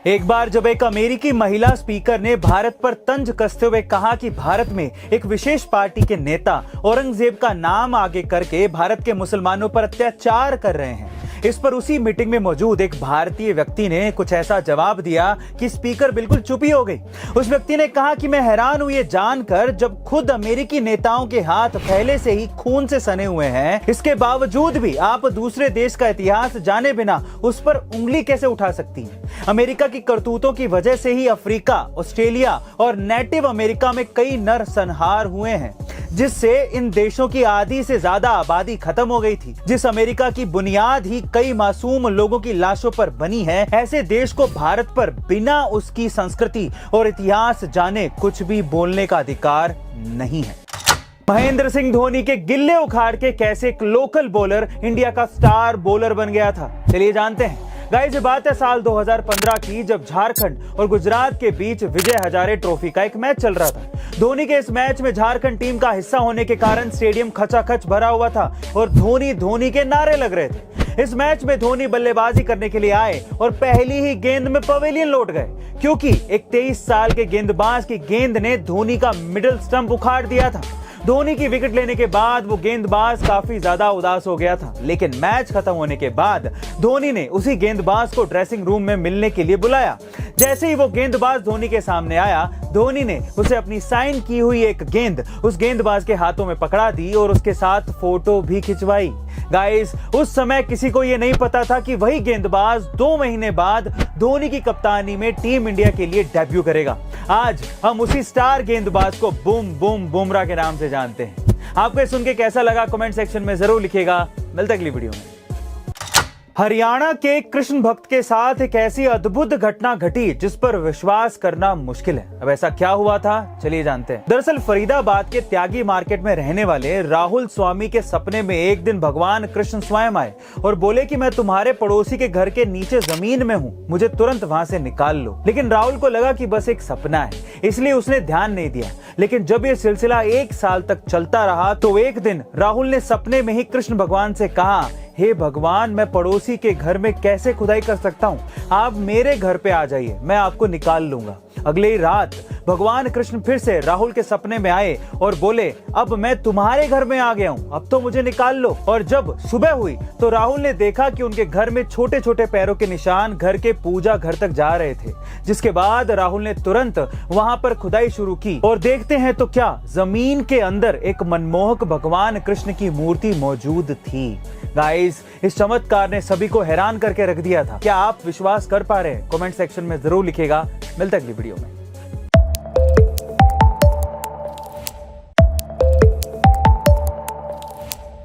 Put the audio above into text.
एक बार जब एक अमेरिकी महिला स्पीकर ने भारत पर तंज कसते हुए कहा कि भारत में एक विशेष पार्टी के नेता औरंगजेब का नाम आगे करके भारत के मुसलमानों पर अत्याचार कर रहे हैं, इस पर उसी मीटिंग में मौजूद एक भारतीय व्यक्ति ने कुछ ऐसा जवाब दिया कि स्पीकर बिल्कुल चुप ही हो गई। उस व्यक्ति ने कहा कि मैं हैरान हूं ये जानकर, जब खुद अमेरिकी नेताओं के हाथ पहले से ही खून से सने हुए हैं, इसके बावजूद भी आप दूसरे देश का इतिहास जाने बिना उस पर उंगली कैसे उठा सकती हैं। अमेरिका की करतूतों की वजह से ही अफ्रीका, ऑस्ट्रेलिया और नेटिव अमेरिका में कई नरसंहार हुए हैं, जिससे इन देशों की आधी से ज्यादा आबादी खत्म हो गई थी। जिस अमेरिका की बुनियाद ही कई मासूम लोगों की लाशों पर बनी है, ऐसे देश को भारत पर बिना उसकी संस्कृति और इतिहास जाने कुछ भी बोलने का अधिकार नहीं है। महेंद्र सिंह धोनी के गिल्ले उखाड़ के कैसे एक लोकल बॉलर इंडिया का स्टार बॉलर बन गया था, चलिए जानते हैं। गाइस, ये बात है साल 2015 की, जब झारखंड और गुजरात के बीच विजय हजारे ट्रॉफी का एक मैच चल रहा था। धोनी के इस मैच में झारखंड टीम का हिस्सा होने के कारण स्टेडियम खचाखच भरा हुआ था और धोनी धोनी के नारे लग रहे थे। इस मैच में धोनी बल्लेबाजी करने के लिए आए और पहली ही गेंद में पवेलियन लौट गए, क्योंकि एक 23 साल के गेंदबाज की गेंद ने धोनी का मिडिल स्टंप उखाड़ दिया था। धोनी की विकेट लेने के बाद वो गेंदबाज काफी ज्यादा उदास हो गया था, लेकिन मैच खत्म होने के बाद धोनी ने उसी गेंदबाज को ड्रेसिंग रूम में मिलने के लिए बुलाया। जैसे ही वो गेंदबाज धोनी के सामने आया, धोनी ने उसे अपनी साइन की हुई एक गेंद उस गेंदबाज के हाथों में पकड़ा दी और उसके साथ फोटो भी खिंचवाई। गाइस, उस समय किसी को ये नहीं पता था कि वही गेंदबाज 2 महीने बाद धोनी की कप्तानी में टीम इंडिया के लिए डेब्यू करेगा। आज हम उसी स्टार गेंदबाज को बूम बूम बुमराह के नाम से जानते हैं। आपको सुन के कैसा लगा कमेंट सेक्शन में जरूर लिखिएगा। मिलते अगली वीडियो में। हरियाणा के कृष्ण भक्त के साथ एक ऐसी अद्भुत घटना घटी जिस पर विश्वास करना मुश्किल है। अब ऐसा क्या हुआ था, चलिए जानते हैं। दरअसल फरीदाबाद के त्यागी मार्केट में रहने वाले राहुल स्वामी के सपने में एक दिन भगवान कृष्ण स्वयं आए और बोले कि मैं तुम्हारे पड़ोसी के घर के नीचे जमीन में हूँ, मुझे तुरंत वहां से निकाल लो। लेकिन राहुल को लगा कि बस एक सपना है, इसलिए उसने ध्यान नहीं दिया। लेकिन जब ये सिलसिला 1 साल तक चलता रहा तो एक दिन राहुल ने सपने में ही कृष्ण भगवान से कहा, हे भगवान, मैं पड़ोसी के घर में कैसे खुदाई कर सकता हूँ, आप मेरे घर पे आ जाइए, मैं आपको निकाल लूंगा। अगले ही रात भगवान कृष्ण फिर से राहुल के सपने में आए और बोले, अब मैं तुम्हारे घर में आ गया हूँ, अब तो मुझे निकाल लो। और जब सुबह हुई तो राहुल ने देखा कि उनके घर में छोटे छोटे पैरों के निशान घर के पूजा घर तक जा रहे थे, जिसके बाद राहुल ने तुरंत वहां पर खुदाई शुरू की और देखते हैं तो क्या, जमीन के अंदर एक मनमोहक भगवान कृष्ण की मूर्ति मौजूद थी। गाइस, इस चमत्कार ने सभी को हैरान करके रख दिया था। क्या आप विश्वास कर पा रहे हैं? कमेंट सेक्शन में जरूर लिखिएगा। मिलते हैं अगली वीडियो में।